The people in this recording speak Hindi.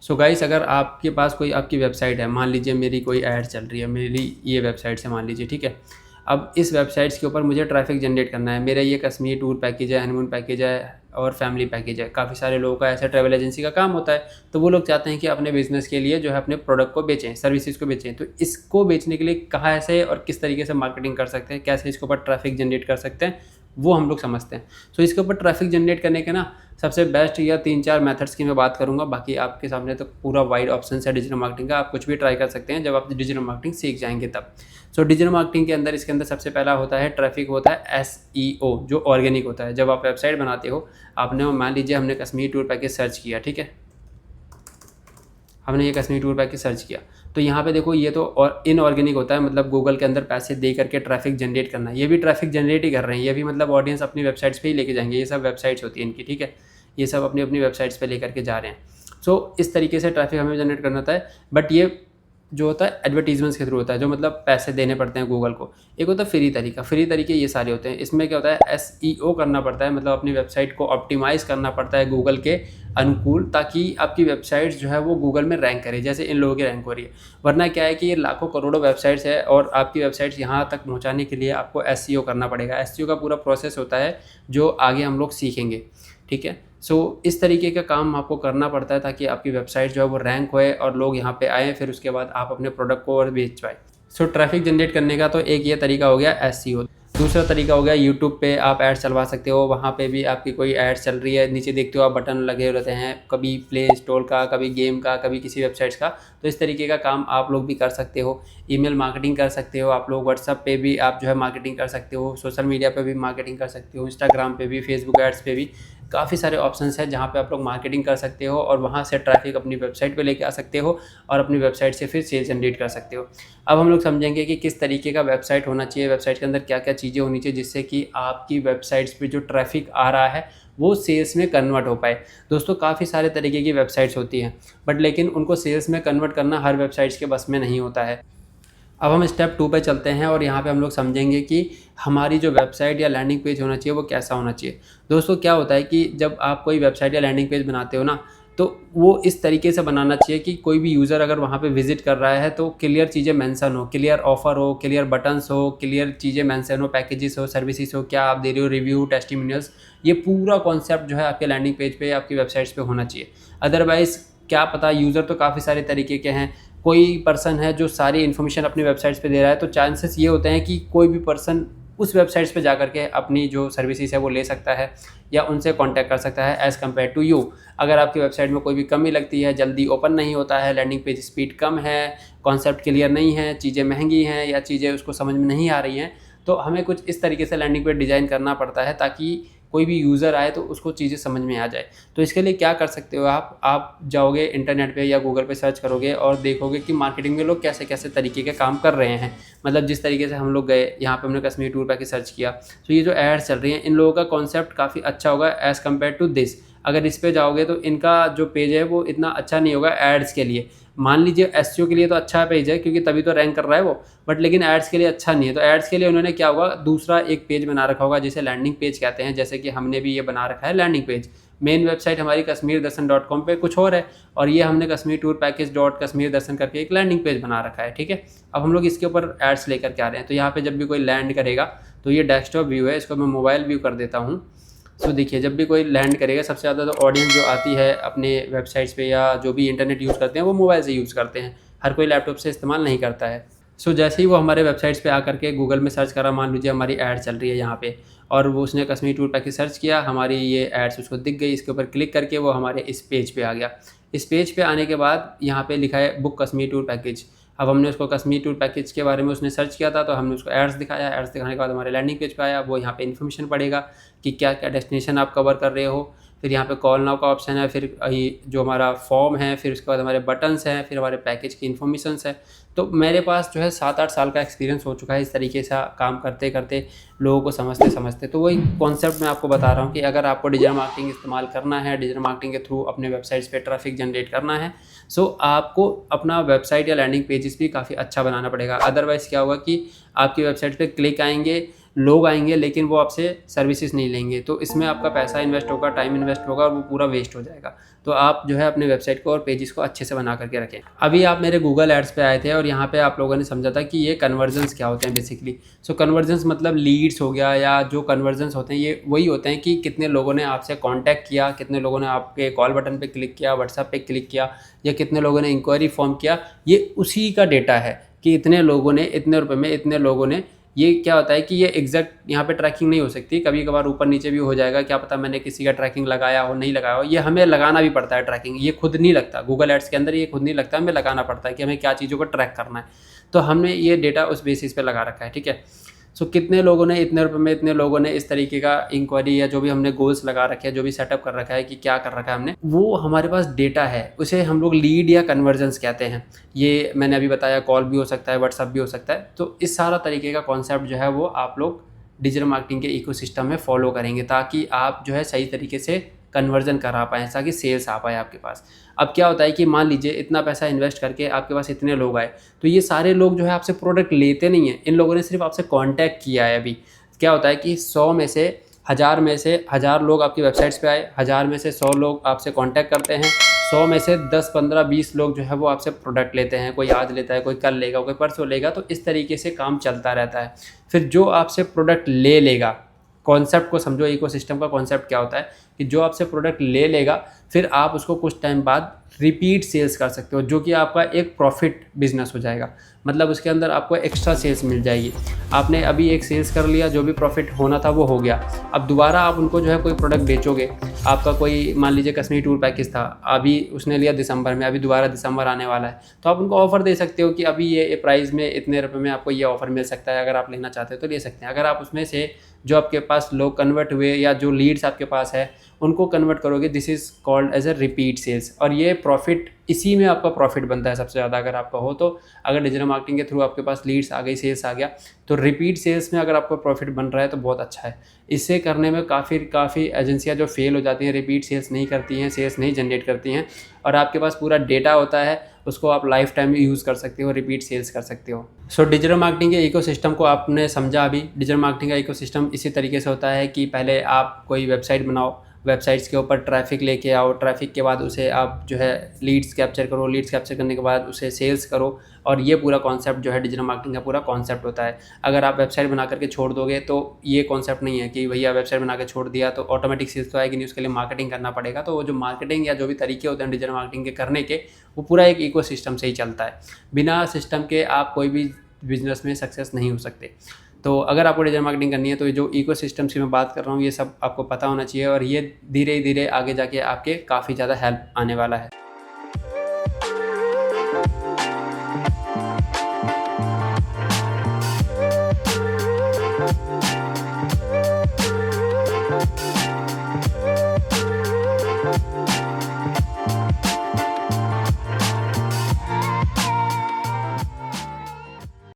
सो गाइस, अगर आपके पास कोई आपकी वेबसाइट है, मान लीजिए मेरी कोई ऐड चल रही है, मेरी ये वेबसाइट से मान लीजिए, ठीक है। अब इस वेबसाइट्स के ऊपर मुझे ट्रैफिक जनरेट करना है। मेरा ये कश्मीर टूर पैकेज है, हनीमून पैकेज है और फैमिली पैकेज है। काफ़ी सारे लोगों का ऐसा ट्रैवल एजेंसी का काम होता है, तो वो लोग चाहते हैं कि अपने बिजनेस के लिए जो है अपने प्रोडक्ट को बेचें, सर्विसेज को बेचें। तो इसको बेचने के लिए कहाँ से और किस तरीके से मार्केटिंग कर सकते हैं, कैसे इसके ऊपर ट्रैफिक जनरेट कर सकते हैं, वो हम लोग समझते हैं। सो इसके ऊपर ट्रैफिक जनरेट करने के ना सबसे बेस्ट या 3-4 मेथड्स की मैं बात करूँगा। बाकी आपके सामने तो पूरा वाइड ऑप्शन है डिजिटल मार्केटिंग का, आप कुछ भी ट्राई कर सकते हैं जब आप डिजिटल मार्केटिंग सीख जाएंगे तब। सो डिजिटल मार्केटिंग के अंदर, इसके अंदर सबसे पहला होता है ट्रैफिक, होता है SEO, जो ऑर्गेनिक होता है। जब आप वेबसाइट बनाते हो, आपने मान लीजिए हमने कश्मीर टूर पैकेज सर्च किया, ठीक है, हमने ये कश्मीर टूर पैकेज सर्च किया, तो यहाँ पे देखो ये तो और इनऑर्गेनिक होता है, मतलब गूगल के अंदर पैसे दे करके ट्रैफिक जनरेट करना। ये भी ट्रैफिक जनरेट ही कर रहे हैं, ये भी मतलब ऑडियंस अपनी वेबसाइट्स पे ही लेके जाएंगे। ये सब वेबसाइट्स होती है इनकी, ठीक है, ये सब अपनी अपनी वेबसाइट्स पे लेकर के जा रहे हैं। सो इस तरीके से ट्रैफिक हमें जनरेट करना होता है। बट ये जो होता है एडवर्टीजमेंट्स के थ्रू होता है, जो मतलब पैसे देने पड़ते हैं गूगल को। एक होता है फ्री तरीका, फ्री तरीके ये सारे होते हैं। इसमें क्या होता है, SEO करना पड़ता है, मतलब अपनी वेबसाइट को ऑप्टिमाइज़ करना पड़ता है गूगल के अनुकूल, ताकि आपकी वेबसाइट जो है वो गूगल में रैंक करे, जैसे इन लोगों की रैंक हो रही है। वरना क्या है कि ये लाखों करोड़ों वेबसाइट्स है और आपकी वेबसाइट्स यहाँ तक पहुँचाने के लिए आपको SEO करना पड़ेगा। SEO का पूरा प्रोसेस होता है जो आगे हम लोग सीखेंगे, ठीक है। सो इस तरीके का काम आपको करना पड़ता है ताकि आपकी वेबसाइट जो है वो रैंक होए और लोग यहाँ पे आएँ, फिर उसके बाद आप अपने प्रोडक्ट को और बेच पाए। सो ट्रैफिक जनरेट करने का तो एक ये तरीका हो गया SEO। दूसरा तरीका हो गया यूट्यूब पे आप ऐड चलवा सकते हो। वहाँ पे भी आपकी कोई ऐड चल रही है, नीचे देखते हो आप बटन लगे रहते हैं, कभी प्ले स्टोर का, कभी गेम का, कभी किसी वेबसाइट्स का। तो इस तरीके का काम आप लोग भी कर सकते हो। ईमेल मार्केटिंग कर सकते हो आप लोग, व्हाट्सअप पे भी आप जो है मार्केटिंग कर सकते हो, सोशल मीडिया पे भी मार्केटिंग कर सकते हो, इंस्टाग्राम पे भी, फेसबुक एड्स पे भी। काफ़ी सारे ऑप्शंस हैं जहाँ पे आप लोग मार्केटिंग कर सकते हो और वहाँ से ट्रैफिक अपनी वेबसाइट पे लेके आ सकते हो और अपनी वेबसाइट से फिर सेल जनरेट कर सकते हो। अब हम लोग समझेंगे कि किस तरीके का वेबसाइट होना चाहिए, वेबसाइट के अंदर क्या क्या चीज़ें होनी चाहिए जिससे कि आपकी वेबसाइट्स पे जो ट्रैफिक आ रहा है वो सेल्स में कन्वर्ट हो पाए। दोस्तों, काफ़ी सारे तरीके की वेबसाइट्स होती हैं, बट लेकिन उनको सेल्स में कन्वर्ट करना हर वेबसाइट्स के बस में नहीं होता है। अब हम स्टेप 2 पे चलते हैं और यहाँ पे हम लोग समझेंगे कि हमारी जो वेबसाइट या लैंडिंग पेज होना चाहिए वो कैसा होना चाहिए। दोस्तों, क्या होता है कि जब आप कोई वेबसाइट या लैंडिंग पेज बनाते हो ना, तो वो इस तरीके से बनाना चाहिए कि कोई भी यूज़र अगर वहाँ पे विजिट कर रहा है तो क्लियर चीज़ें मेंशन हो, क्लियर ऑफर हो, क्लियर बटन्स हो, क्लियर चीज़ें मेंशन हो, पैकेजेस हो, सर्विसेज हो, क्या आप दे रहे हो, रिव्यू, टेस्टिमोनियल्स। ये पूरा कॉन्सेप्ट जो है आपके लैंडिंग पेज पे, आपकी वेबसाइट्स पे होना चाहिए। अदरवाइज़ क्या पता, यूज़र तो काफ़ी सारे तरीके के हैं। कोई पर्सन है जो सारी इन्फॉर्मेशन अपनी वेबसाइट्स पे दे रहा है, तो चांसेस ये होते हैं कि कोई भी पर्सन उस वेबसाइट्स पे जा करके अपनी जो सर्विसेज है वो ले सकता है या उनसे कांटेक्ट कर सकता है एज़ कम्पेयर टू यू। अगर आपकी वेबसाइट में कोई भी कमी लगती है, जल्दी ओपन नहीं होता है, लैंडिंग पेज स्पीड कम है, कॉन्सेप्ट क्लियर नहीं है, चीज़ें महंगी हैं या चीज़ें उसको समझ में नहीं आ रही हैं, तो हमें कुछ इस तरीके से लैंडिंग पेज डिज़ाइन करना पड़ता है ताकि कोई भी यूज़र आए तो उसको चीज़ें समझ में आ जाए। तो इसके लिए क्या कर सकते हो, आप जाओगे इंटरनेट पे या गूगल पे सर्च करोगे और देखोगे कि मार्केटिंग में लोग कैसे कैसे तरीके के काम कर रहे हैं। मतलब जिस तरीके से हम लोग गए, यहाँ पे हमने कश्मीर टूर पैकेज सर्च किया, तो ये जो एड्स चल रही हैं, इन लोगों का कॉन्सेप्ट काफ़ी अच्छा होगा एज़ कम्पेयर टू दिस। अगर इस पे जाओगे तो इनका जो पेज है वो इतना अच्छा नहीं होगा एड्स के लिए। मान लीजिए SEO के लिए तो अच्छा पेज है क्योंकि तभी तो रैंक कर रहा है वो, बट लेकिन एड्स के लिए अच्छा नहीं है। तो एड्स के लिए उन्होंने क्या होगा, दूसरा एक पेज बना रखा होगा जिसे लैंडिंग पेज कहते हैं। जैसे कि हमने भी ये बना रखा है लैंडिंग पेज। मेन वेबसाइट हमारी kashmirdarshan.com पे कुछ और है और ये हमने Kashmir tour package dot Kashmir दर्शन करके एक लैंडिंग पेज बना रखा है, ठीक है। अब हम लोग इसके ऊपर एड्स लेकर के आ रहे हैं। तो यहाँ पे जब भी कोई लैंड करेगा, तो ये डेस्कटॉप व्यू है, इसको मैं मोबाइल व्यू कर देता हूँ। सो देखिए, जब भी कोई लैंड करेगा, सबसे ज़्यादा तो ऑडियंस जो आती है अपने वेबसाइट्स पे या जो भी इंटरनेट यूज़ करते हैं वो मोबाइल से यूज़ करते हैं, हर कोई लैपटॉप से इस्तेमाल नहीं करता है। सो जैसे ही वो हमारे वेबसाइट्स पे आकर के गूगल में सर्च करा, मान लीजिए हमारी ऐड चल रही है यहाँ पे, और वो उसने कश्मीर टूर पैकेज सर्च किया, हमारी ये एड्स उसको दिख गई, इसके ऊपर क्लिक करके वो हमारे इस पेज पे आ गया। इस पेज पे आने के बाद यहाँ पे लिखा है बुक कश्मीर टूर पैकेज। अब हमने उसको कश्मीर टूर पैकेज के बारे में उसने सर्च किया था, तो हमने उसको एड्स दिखाया। एड्स दिखाने के बाद हमारे लैंडिंग पेज पे आया। वो यहाँ पे इन्फॉर्मेशन पड़ेगा कि क्या क्या डेस्टिनेशन आप कवर कर रहे हो। फिर यहाँ पे कॉल नाउ का ऑप्शन है, फिर ये जो हमारा फॉर्म है, फिर उसके बाद हमारे बटन्स हैं, फिर हमारे पैकेज की इन्फॉर्मेशंस है। तो मेरे पास जो है 7-8 साल का एक्सपीरियंस हो चुका है इस तरीके से काम करते करते, लोगों को समझते समझते। तो वही कॉन्सेप्ट मैं आपको बता रहा हूँ कि अगर आपको डिजिटल मार्केटिंग इस्तेमाल करना है, डिजिटल मार्केटिंग के थ्रू अपने वेबसाइट्स पे ट्रैफिक जनरेट करना है, सो आपको अपना वेबसाइट या लैंडिंग पेजेस भी काफ़ी अच्छा बनाना पड़ेगा। अदरवाइज़ क्या होगा कि आपकी वेबसाइट पे क्लिक आएंगे, लोग आएंगे लेकिन वो आपसे सर्विसेज नहीं लेंगे, तो इसमें आपका पैसा इन्वेस्ट होगा, टाइम इन्वेस्ट होगा और वो पूरा वेस्ट हो जाएगा। तो आप जो है अपने वेबसाइट को और पेजेस को अच्छे से बना करके रखें। अभी आप मेरे गूगल एड्स पे आए थे और यहाँ पे आप लोगों ने समझा था कि ये कन्वर्जन्स क्या होते हैं बेसिकली। सो कन्वर्जन्स मतलब लीड्स हो गया, या जो कन्वर्जन्स होते हैं ये वही होते हैं कि कितने लोगों ने आपसे कांटेक्ट किया, कितने लोगों ने आपके कॉल बटन पे क्लिक किया, व्हाट्सएप पे क्लिक किया, या कितने लोगों ने इंक्वायरी फॉर्म किया। ये उसी का डेटा है कि इतने लोगों ने, इतने रुपए में इतने लोगों ने। ये क्या होता है कि ये एग्जैक्ट यहाँ पे ट्रैकिंग नहीं हो सकती, कभी कभार ऊपर नीचे भी हो जाएगा, क्या पता मैंने किसी का ट्रैकिंग लगाया हो, नहीं लगाया हो। ये हमें लगाना भी पड़ता है ट्रैकिंग, ये खुद नहीं लगता गूगल एड्स के अंदर, ये खुद नहीं लगता, हमें लगाना पड़ता है कि हमें क्या चीज़ों को ट्रैक करना है। तो हमने ये डेटा उस बेसिस पे लगा रखा है, ठीक है। सो कितने लोगों ने इतने रुपए में, इतने लोगों ने इस तरीके का इंक्वायरी, या जो भी हमने गोल्स लगा रखे हैं, जो भी सेटअप कर रखा है कि क्या कर रखा है हमने, वो हमारे पास डेटा है, उसे हम लोग लीड या कन्वर्जन्स कहते हैं। ये मैंने अभी बताया, कॉल भी हो सकता है, व्हाट्सअप भी हो सकता है। तो इस सारा तरीके का कॉन्सेप्ट जो है वो आप लोग डिजिटल मार्केटिंग के इकोसिस्टम में फॉलो करेंगे, ताकि आप जो है सही तरीके से कन्वर्जन करा पाएँ, ताकि सेल्स आ पाए आपके पास। अब क्या होता है कि मान लीजिए इतना पैसा इन्वेस्ट करके आपके पास इतने लोग आए, तो ये सारे लोग जो है आपसे प्रोडक्ट लेते नहीं हैं, इन लोगों ने सिर्फ आपसे कांटेक्ट किया है। अभी क्या होता है कि 100 में से 1000 लोग आपकी वेबसाइट्स पे आए, 1000 में से 100 लोग आपसे कांटेक्ट करते हैं, 100 में से 10, 15, 20 लोग जो है वो आपसे प्रोडक्ट लेते हैं। कोई आज लेता है, कोई कल लेगा, कोई परसों लेगा। तो इस तरीके से काम चलता रहता है। फिर जो आपसे प्रोडक्ट ले लेगा, कॉन्सेप्ट को समझो, इकोसिस्टम का कॉन्सेप्ट क्या होता है कि जो आपसे प्रोडक्ट ले लेगा, फिर आप उसको कुछ टाइम बाद रिपीट सेल्स कर सकते हो, जो कि आपका एक प्रॉफिट बिजनेस हो जाएगा। मतलब उसके अंदर आपको एक्स्ट्रा सेल्स मिल जाएगी। आपने अभी एक सेल्स कर लिया, जो भी प्रॉफिट होना था वो हो गया। अब दोबारा आप उनको जो है कोई प्रोडक्ट बेचोगे, आपका कोई मान लीजिए कश्मीर टूर पैकेज था, अभी उसने लिया दिसंबर में, अभी दोबारा दिसंबर आने वाला है, तो आप उनको ऑफर दे सकते हो कि अभी ये प्राइस में इतने रुपये में आपको ये ऑफर मिल सकता है, अगर आप लेना चाहते हो तो ले सकते हैं। अगर आप उसमें से जो आपके पास लोग कन्वर्ट हुए या जो लीड्स आपके पास है उनको कन्वर्ट करोगे, this is called as a repeat sales. और ये प्रॉफिट, इसी में आपका प्रॉफिट बनता है सबसे ज़्यादा अगर आपका हो तो। अगर डिजिटल मार्केटिंग के थ्रू आपके पास लीड्स आ गई, सेल्स आ गया, तो रिपीट सेल्स में अगर आपको प्रॉफिट बन रहा है तो बहुत अच्छा है। इससे करने में काफ़ी एजेंसियाँ जो फेल हो जाती हैं, रिपीट सेल्स नहीं करती हैं, सेल्स नहीं जनरेट करती हैं, और आपके पास पूरा डेटा होता है, उसको आप लाइफ टाइम यूज़ कर सकते हो, रिपीट सेल्स कर सकते हो। सो डिजिटल मार्केटिंग के इकोसिस्टम को आपने समझा। अभी डिजिटल मार्केटिंग का इकोसिस्टम इसी तरीके से होता है कि पहले आप कोई वेबसाइट बनाओ, वेबसाइट्स के ऊपर ट्रैफिक लेके आओ, ट्रैफिक के बाद उसे आप जो है लीड्स कैप्चर करो, लीड्स कैप्चर करने के बाद उसे सेल्स करो, और ये पूरा कॉन्सेप्ट जो है डिजिटल मार्केटिंग का पूरा कॉन्सेप्ट होता है। अगर आप वेबसाइट बना करके छोड़ दोगे तो ये कॉन्सेप्ट नहीं है कि भैया वेबसाइट बना के छोड़ दिया तो ऑटोमेटिक सेल्स तो आएगी नहीं, उसके लिए मार्केटिंग करना पड़ेगा। तो वो जो मार्केटिंग या जो भी तरीके होते हैं डिजिटल मार्केटिंग के करने के, वो पूरा एक इकोसिस्टम से ही चलता है। बिना सिस्टम के आप कोई भी बिजनेस में सक्सेस नहीं हो सकते। तो अगर आपको डिजिटल मार्केटिंग करनी है तो ये जो इकोसिस्टम्स की मैं बात कर रहा हूँ, ये सब आपको पता होना चाहिए, और ये धीरे धीरे आगे जाके आपके काफ़ी ज़्यादा हेल्प आने वाला है।